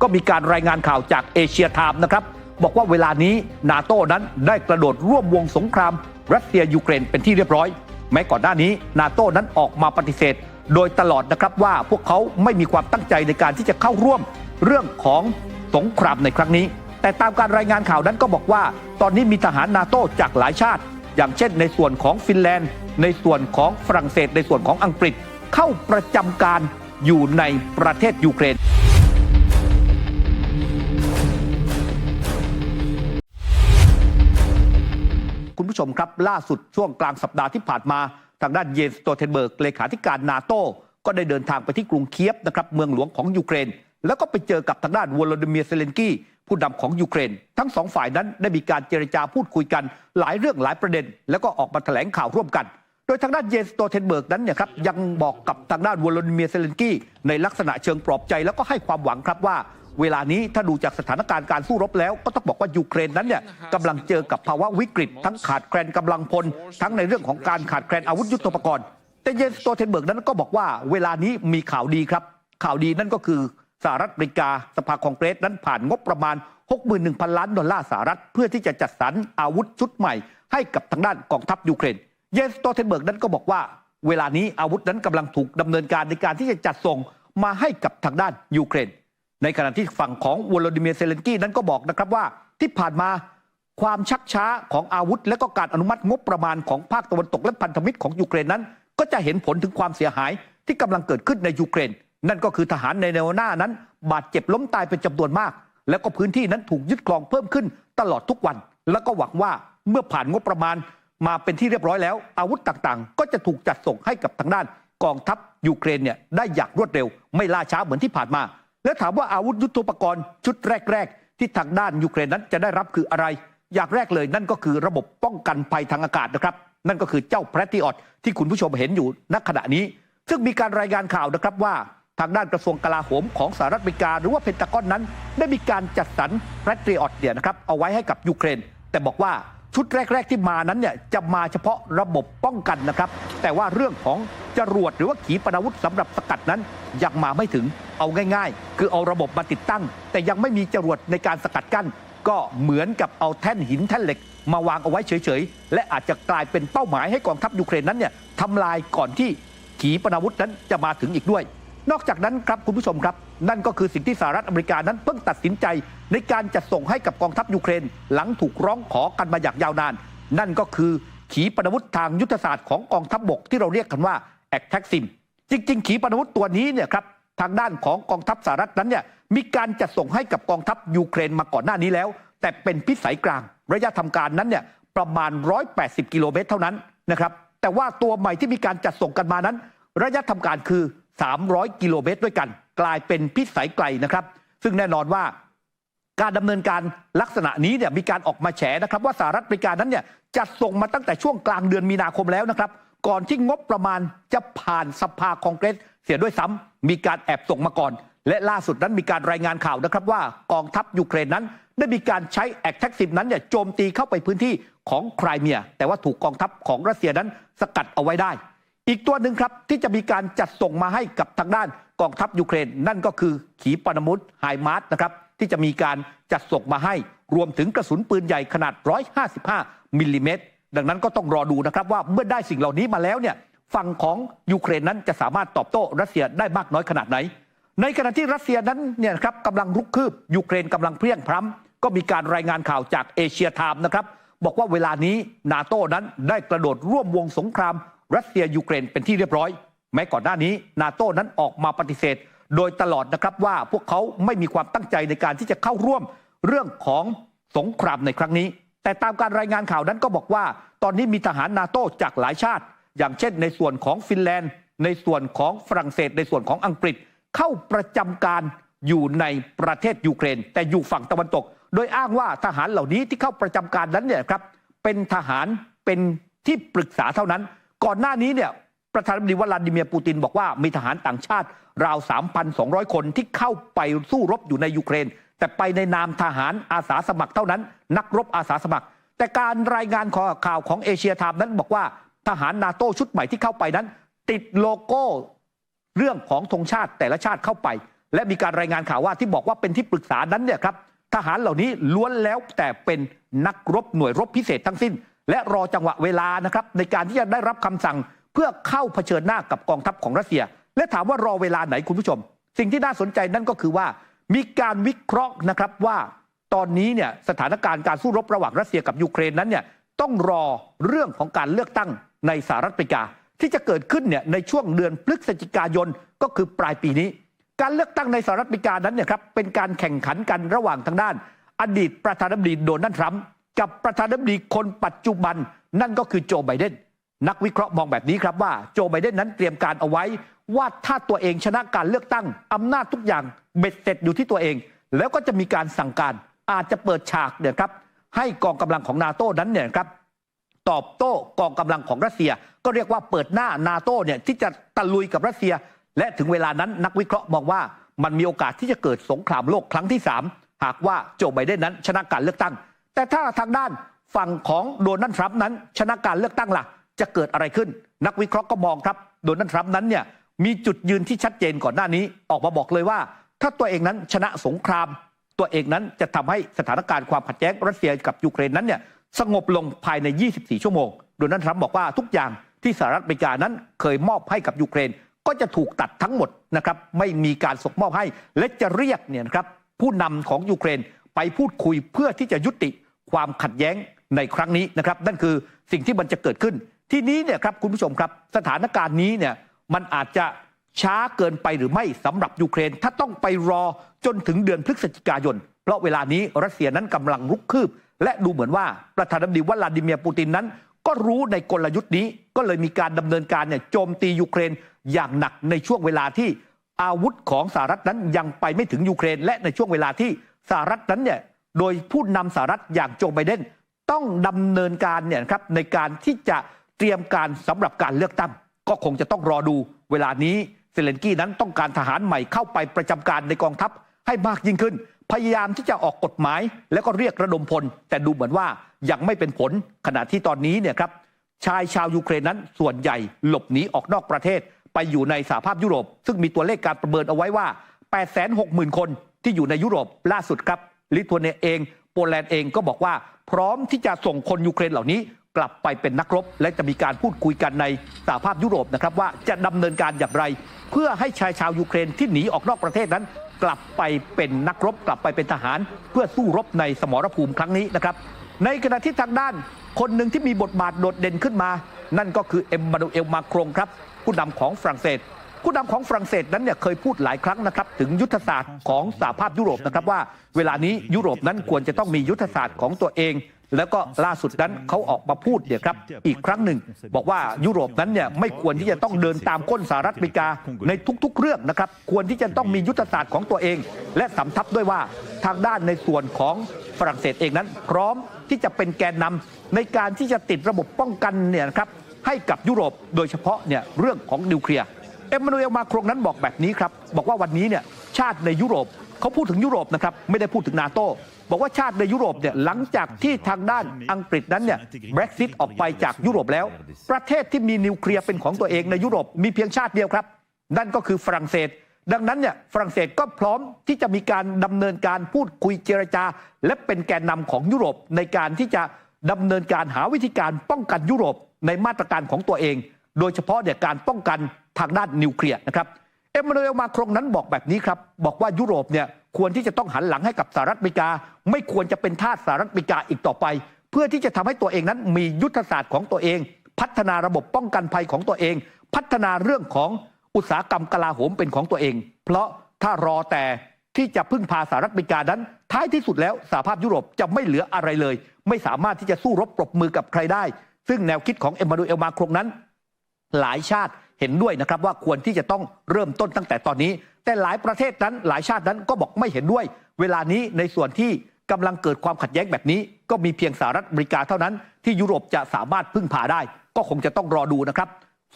ก็มีการรายงานข่าวจากเอเชียไทม์นะครับบอกว่าเวลานี้นาโต้นั้นได้กระโดดร่วมวงสงครามรัสเซียยูเครนเป็นที่เรียบร้อยแม้ก่อนหน้านี้นาโต้นั้นออกมาปฏิเสธโดยตลอดนะครับว่าพวกเขาไม่มีความตั้งใจในการที่จะเข้าร่วมเรื่องของสงครามในครั้งนี้แต่ตามการรายงานข่าวนั้นก็บอกว่าตอนนี้มีทหารนาโต้จากหลายชาติอย่างเช่นในส่วนของฟินแลนด์ในส่วนของฝรั่งเศสในส่วนของอังกฤษเข้าประจำการอยู่ในประเทศยูเครนคุณผู้ชมครับล่าสุดช่วงกลางสัปดาห์ที่ผ่านมาทางด้านเยนสโตเทนเบิร์กเลขาธิการนาโต้ก็ได้เดินทางไปที่กรุงเคียฟนะครับเมืองหลวงของยูเครนแล้วก็ไปเจอกับทางด้านวโลดิเมียร์เซเลนกี้ผู้นำของยูเครนทั้งสองฝ่ายนั้นได้มีการเจรจาพูดคุยกันหลายเรื่องหลายประเด็นแล้วก็ออกมาแถลงข่าวร่วมกันโดยทางด้านเยนสโตเทนเบิร์กนั้นเนี่ยครับยังบอกกับทางด้านวโลดิเมียร์เซเลนกี้ในลักษณะเชิงปลอบใจแล้วก็ให้ความหวังครับว่าเวลานี้ถ้าดูจากสถานการณ์การสู้รบแล้วก็ต้องบอกว่ายูเครนนั้นเนี่ยกำลังเจอกับภาวะวิกฤตทั้งขาดแคลนกำลังพลทั้งในเรื่องของการขาดแคลนอาวุธยุทโธปกรณ์แต่เยนสโตเทนเบิร์กนั้นก็บอกว่าเวลานี้มีข่าวดีครับข่าวดีนั่นก็คือสหรัฐอเมริกาสภาคองเกรสนั้นผ่านงบประมาณ 61,000 ล้านดอลลาร์สหรัฐเพื่อที่จะจัดสรรอาวุธชุดใหม่ให้กับทางด้านกองทัพยูเครนเยนสโตเทนเบิร์กนั้นก็บอกว่าเวลานี้อาวุธนั้นกำลังถูกดำเนินการในการที่จะจัดส่งมาให้กับทางด้านยูเครนในขณะที่ฝั่งของวโลดิเมียร์เซเลนกี้นั้นก็บอกนะครับว่าที่ผ่านมาความชักช้าของอาวุธและก็การอนุมัติงบประมาณของภาคตะวันตกและพันธมิตรของยูเครนนั้นก็จะเห็นผลถึงความเสียหายที่กำลังเกิดขึ้นในยูเครนนั่นก็คือทหารในแนวหน้านั้นบาดเจ็บล้มตายเป็นจำนวนมากแล้วก็พื้นที่นั้นถูกยึดครองเพิ่มขึ้นตลอดทุกวันแล้วก็หวังว่าเมื่อผ่านงบประมาณมาเป็นที่เรียบร้อยแล้วอาวุธต่างๆก็จะถูกจัดส่งให้กับทางด้านกองทัพยูเครนเนี่ยได้อย่างรวดเร็วไม่ล่าช้าเหมือนที่ผ่านมาแล้วถามว่าอาวุธยุทโธปกรณ์ชุดแรกๆที่ทางด้านยูเครนนั้นจะได้รับคืออะไรอย่างแรกเลยนั่นก็คือระบบป้องกันภัยทางอากาศนะครับนั่นก็คือเจ้าแพทริออตที่คุณผู้ชมเห็นอยู่ณขณะนี้ซึ่งมีการรายงานข่าวนะครับว่าทางด้านกระทรวงกลาโหมของสหรัฐอเมริกาหรือว่าเพนทากอนนั้นได้มีการจัดสรรแพทริออตเนี่ยนะครับเอาไว้ให้กับยูเครนแต่บอกว่าชุดแรกๆที่มานั้นเนี่ยจะมาเฉพาะระบบป้องกันนะครับแต่ว่าเรื่องของจรวดหรือว่าขีปนาวุธสำหรับสกัดนั้นยังมาไม่ถึงเอาง่ายๆคือเอาระบบมาติดตั้งแต่ยังไม่มีจรวดในการสกัดกั้นก็เหมือนกับเอาแท่นหินแท่นเหล็กมาวางเอาไว้เฉยๆและอาจจะกลายเป็นเป้าหมายให้กองทัพยูเครนนั้นเนี่ยทำลายก่อนที่ขีปนาวุธนั้นจะมาถึงอีกด้วยนอกจากนั้นครับคุณผู้ชมครับนั่นก็คือสิ่งที่สหรัฐอเมริกานั้นเพิ่งตัดสินใจในการจัดส่งให้กับกองทัพยูเครนหลังถูกร้องขอกันมาอย่างยาวนานนั่นก็คือขีปนาวุธทางยุทธศาสตร์ของกองทัพบกที่เราเรียกกันว่าแอคแท็กซิมจริงๆขีปนาวุธตัวนี้เนี่ยครับทางด้านของกองทัพสหรัฐนั้นเนี่ยมีการจัดส่งให้กับกองทัพยูเครนมาก่อนหน้านี้แล้วแต่เป็นพิสัยกลางระยะทำการนั้นเนี่ยประมาณ180กิโลเมตรเท่านั้นนะครับแต่ว่าตัวใหม่ที่มีการจัดส่งกันมานั้นระยะทำการคือ300กิโลเมตรด้วยกันกลายเป็นพิสัยไกลนะครับซึ่งแน่นอนว่าการดำเนินการลักษณะนี้เนี่ยมีการออกมาแฉนะครับว่าสหรัฐอเมริกานั้นเนี่ยจัดส่งมาตั้งแต่ช่วงกลางเดือนมีนาคมแล้วนะครับก่อนที่งบประมาณจะผ่านสภาคองเกรสเสียด้วยซ้ำมีการแอบส่งมาก่อนและล่าสุดนั้นมีการรายงานข่าวนะครับว่ากองทัพยูเครนนั้นได้มีการใช้แอคแท็กซิมนั้นเนี่ยโจมตีเข้าไปพื้นที่ของไครเมียแต่ว่าถูกกองทัพของรัสเซียนั้นสกัดเอาไว้ได้อีกตัวหนึ่งครับที่จะมีการจัดส่งมาให้กับทางด้านกองทัพยูเครนนั่นก็คือขีปนาวุธไฮมาร์สนะครับที่จะมีการจัดส่งมาให้รวมถึงกระสุนปืนใหญ่ขนาด155มิลลิเมตรดังนั้นก็ต้องรอดูนะครับว่าเมื่อได้สิ่งเหล่านี้มาแล้วเนี่ยฝั่งของยูเครนนั้นจะสามารถตอบโต้รัสเซียได้มากน้อยขนาดไหนในขณะที่รัสเซียนั้นเนี่ยครับกำลังรุกคืบยูเครนกำลังเพลียงพล้ำก็มีการรายงานข่าวจากเอเชียไทม์นะครับบอกว่าเวลานี้นาโต้นั้นได้กระโดดร่วมวงสงครามรัสเซียยูเครนเป็นที่เรียบร้อยแม้ก่อนหน้านี้นาโต้นั้นออกมาปฏิเสธโดยตลอดนะครับว่าพวกเขาไม่มีความตั้งใจในการที่จะเข้าร่วมเรื่องของสงครามในครั้งนี้แต่ตามการรายงานข่าวนั้นก็บอกว่าตอนนี้มีทหารนาโต้จากหลายชาติอย่างเช่นในส่วนของฟินแลนด์ในส่วนของฝรั่งเศสในส่วนของอังกฤษเข้าประจำการอยู่ในประเทศยูเครนแต่อยู่ฝั่งตะวันตกโดยอ้างว่าทหารเหล่านี้ที่เข้าประจำการนั้นเนี่ยครับเป็นทหารเป็นที่ปรึกษาเท่านั้นก่อนหน้านี้เนี่ยประธานาธิบดีวลาดิเมียร์ปูตินบอกว่ามีทหารต่างชาติราว 3,200 คนที่เข้าไปสู้รบอยู่ในยูเครนแต่ไปในนามทหารอาสาสมัครเท่านั้นนักรบอาสาสมัครแต่การรายงานข่าวของเอเชียไทม์นั้นบอกว่าทหารนาโต้ชุดใหม่ที่เข้าไปนั้นติดโลโก้เรื่องของธงชาติแต่ละชาติเข้าไป และมีการรายงานข่าวว่าที่บอกว่าเป็นที่ปรึกษานั้นเนี่ยครับทหารเหล่านี้ล้วนแล้วแต่เป็นนักรบหน่วยรบพิเศษทั้งสิ้นและรอจังหวะเวลานะครับในการที่จะได้รับคำสั่งเพื่อเข้าเผชิญหน้ากับกองทัพของรัสเซียและถามว่ารอเวลาไหนคุณผู้ชมสิ่งที่น่าสนใจนั่นก็คือว่ามีการวิเคราะห์นะครับว่าตอนนี้เนี่ยสถานการณ์การสู้รบระหว่างรัสเซียกับยูเครนนั้นเนี่ยต้องรอเรื่องของการเลือกตั้งในสหรัฐอเมริกาที่จะเกิดขึ้นเนี่ยในช่วงเดือนพฤศจิกายนก็คือปลายปีนี้การเลือกตั้งในสหรัฐอเมริกานั้นเนี่ยครับเป็นการแข่งขันกันระหว่างทางด้านอดีตประธานาธิบดีโดนัลด์ทรัมป์กับประธานาธิบดีคนปัจจุบันนั่นก็คือโจไบเดนนักวิเคราะห์มองแบบนี้ครับว่าโจไบเดนนั้นเตรียมการเอาไว้ว่าถ้าตัวเองชนะการเลือกตั้งอำนาจทุกอย่างเบ็ดเสร็จอยู่ที่ตัวเองแล้วก็จะมีการสั่งการอาจจะเปิดฉากเนี่ยครับให้กองกำลังของนาโต้นั้นเนี่ยครับตอบโต้กองกำลังของรัสเซียก็เรียกว่าเปิดหน้านาโต้เนี่ยที่จะตะลุยกับรัสเซียและถึงเวลานั้นนักวิเคราะห์มองว่ามันมีโอกาสที่จะเกิดสงครามโลกครั้งที่3หากว่าโจไบเดนนั้นชนะการเลือกตั้งแต่ถ้าทางด้านฝั่งของโดนัลด์ทรัมป์นั้นชนะการเลือกตั้งล่ะจะเกิดอะไรขึ้นนักวิเคราะห์ก็มองครับโดนัลด์ทรัมป์นั้นเนี่ยมีจุดยืนที่ชัดเจนก่อนหน้านี้ออกมาบอกเลยว่าถ้าตัวเองนั้นชนะสงครามตัวเองนั้นจะทำให้สถานการณ์ความขัดแย้งรัสเซียกับยูเครนนั้นเนี่ยสงบลงภายใน24ชั่วโมงโดนัลด์ทรัมป์บอกว่าทุกอย่างที่สหรัฐอเมริกานั้นเคยมอบให้กับยูเครนก็จะถูกตัดทั้งหมดนะครับไม่มีการส่งมอบให้และจะเรียกเนี่ยนะครับผู้นำของยูเครนไปพูดคุยเพื่อที่จะยุติความขัดแย้งในครั้งนี้นะครับนั่นคือสิ่งที่มันจะเกิดขึ้นทีนี้เนี่ยครับคุณผู้ชมครับสถานการณ์นี้เนี่ยมันอาจจะช้าเกินไปหรือไม่สำหรับยูเครนถ้าต้องไปรอจนถึงเดือนพฤศจิกายนเพราะเวลานี้รัสเซียนั้นกำลังรุกคืบและดูเหมือนว่าประธานาธิบดีวลาดิเมียร์ปูตินนั้นก็รู้ในกลยุทธ์นี้ก็เลยมีการดำเนินการเนี่ยโจมตียูเครนอย่างหนักในช่วงเวลาที่อาวุธของสหรัฐนั้นยังไปไม่ถึงยูเครนและในช่วงเวลาที่สหรัฐนั้นเนี่ยโดยผู้นำสหรัฐอย่างโจไบเดนต้องดำเนินการเนี่ยครับในการที่จะเตรียมการสำหรับการเลือกตั้งก็คงจะต้องรอดูเวลานี้เซเลนสกี้นั้นต้องการทหารใหม่เข้าไปประจำการในกองทัพให้มากยิ่งขึ้นพยายามที่จะออกกฎหมายแล้วก็เรียกระดมพลแต่ดูเหมือนว่ายังไม่เป็นผลขณะที่ตอนนี้เนี่ยครับชายชาวยูเครนนั้นส่วนใหญ่หลบหนีออกนอกประเทศไปอยู่ในสหภาพยุโรปซึ่งมีตัวเลขการประเมินเอาไว้ว่า 860,000 คนที่อยู่ในยุโรปล่าสุดครับลิทัวเนียเองโปแลนด์เองก็บอกว่าพร้อมที่จะส่งคนยูเครนเหล่านี้กลับไปเป็นนักรบและจะมีการพูดคุยกันในสหภาพยุโรปนะครับว่าจะดำเนินการอย่างไรเพื่อให้ชายชาวยูเครนที่หนีออกนอกประเทศนั้นกลับไปเป็นนักรบกลับไปเป็นทหารเพื่อสู้รบในสมรภูมิครั้งนี้นะครับในขณะที่ทางด้านคนหนึ่งที่มีบทบาทโดดเด่นขึ้นมานั่นก็คือเอ็มมานูเอลมาครงครับผู้นำของฝรั่งเศสผู้นำของฝรั่งเศสนั้นเนี่ยเคยพูดหลายครั้งนะครับถึงยุทธศาสตร์ของสหภาพยุโรปนะครับว่าเวลานี้ยุโรปนั้นควรจะต้องมียุทธศาสตร์ของตัวเองแล้วก็ล่าสุดนั้นเขาออกมาพูดเนี่ยครับอีกครั้งหนึ่งบอกว่ายุโรปนั้นเนี่ยไม่ควรที่จะต้องเดินตามก้นสหรัฐอเมริกาในทุกๆเรื่องนะครับควรที่จะต้องมียุทธศาสตร์ของตัวเองและสำทับด้วยว่าทางด้านในส่วนของฝรั่งเศสเองนั้นพร้อมที่จะเป็นแกนนำในการที่จะติดระบบป้องกันเนี่ยนะครับให้กับยุโรปโดยเฉพาะเนี่ยเรื่องของนิวเคลียร์เอ็มมานูเอลมาครงนั้นบอกแบบนี้ครับบอกว่าวันนี้เนี่ยชาติในยุโรปเขาพูดถึงยุโรปนะครับไม่ได้พูดถึงนาโต้บอกว่าชาติในยุโรปเนี่ยหลังจากที่ทางด้านอังกฤษนั้นเนี่ย Brexit ออกไปจากยุโรปแล้วประเทศที่มีนิวเคลียร์เป็นของตัวเองในยุโรปมีเพียงชาติเดียวครับนั่นก็คือฝรั่งเศสดังนั้นเนี่ยฝรั่งเศสก็พร้อมที่จะมีการดำเนินการพูดคุยเจรจาและเป็นแกนนำของยุโรปในการที่จะดำเนินการหาวิธีการป้องกันยุโรปในมาตรการของตัวเองโดยเฉพาะเนี่ยการป้องกันทางด้านนิวเคลียร์นะครับเอ็มมานูเอลมาครงนั้นบอกแบบนี้ครับบอกว่ายุโรปเนี่ยควรที่จะต้องหันหลังให้กับสหรัฐอเมริกาไม่ควรจะเป็นทาสสหรัฐอเมริกาอีกต่อไปเพื่อที่จะทำให้ตัวเองนั้นมียุทธศาสตร์ของตัวเองพัฒนาระบบป้องกันภัยของตัวเองพัฒนาเรื่องของอุตสาหกรรมกลาโหมเป็นของตัวเองเพราะถ้ารอแต่ที่จะพึ่งพาสหรัฐอเมริกานั้นท้ายที่สุดแล้วสหภาพยุโรปจะไม่เหลืออะไรเลยไม่สามารถที่จะสู้รบปรบมือกับใครได้ซึ่งแนวคิดของเอ็มมานูเอลมาครงนั้นหลายชาติเห็นด้วยนะครับว่าควรที่จะต้องเริ่มต้นตั้งแต่ตอนนี้แต่หลายประเทศนั้นหลายชาตินั้นก็บอกไม่เห็นด้วยเวลานี้ในส่วนที่กำลังเกิดความขัดแย้งแบบนี้ก็มีเพียงสหรัฐอเมริกาเท่านั้นที่ยุโรปจะสามารถพึ่งพาได้ก็คงจะต้องรอดูนะครับ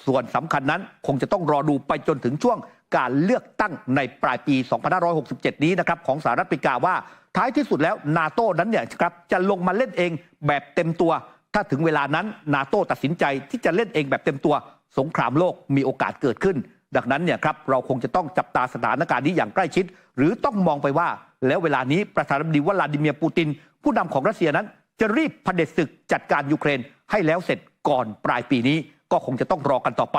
ส่วนสำคัญนั้นคงจะต้องรอดูไปจนถึงช่วงการเลือกตั้งในปลายปี 2567 นี้นะครับของสหรัฐอเมริกาว่าท้ายที่สุดแล้วนาโต้นั้นเนี่ยครับจะลงมาเล่นเองแบบเต็มตัวถ้าถึงเวลานั้นนาโต้ตัดสินใจที่จะเล่นเองแบบเต็มตัวสงครามโลกมีโอกาสเกิดขึ้น ดังนั้นเนี่ยครับเราคงจะต้องจับตาสถานการณ์นี้อย่างใกล้ชิดหรือต้องมองไปว่าแล้วเวลานี้ประธานาธิบดีวลาดิเมียร์ปูตินผู้นำของรัสเซียนั้นจะรีบเผด็จศึกจัดการยูเครนให้แล้วเสร็จก่อนปลายปีนี้ก็คงจะต้องรอกันต่อไป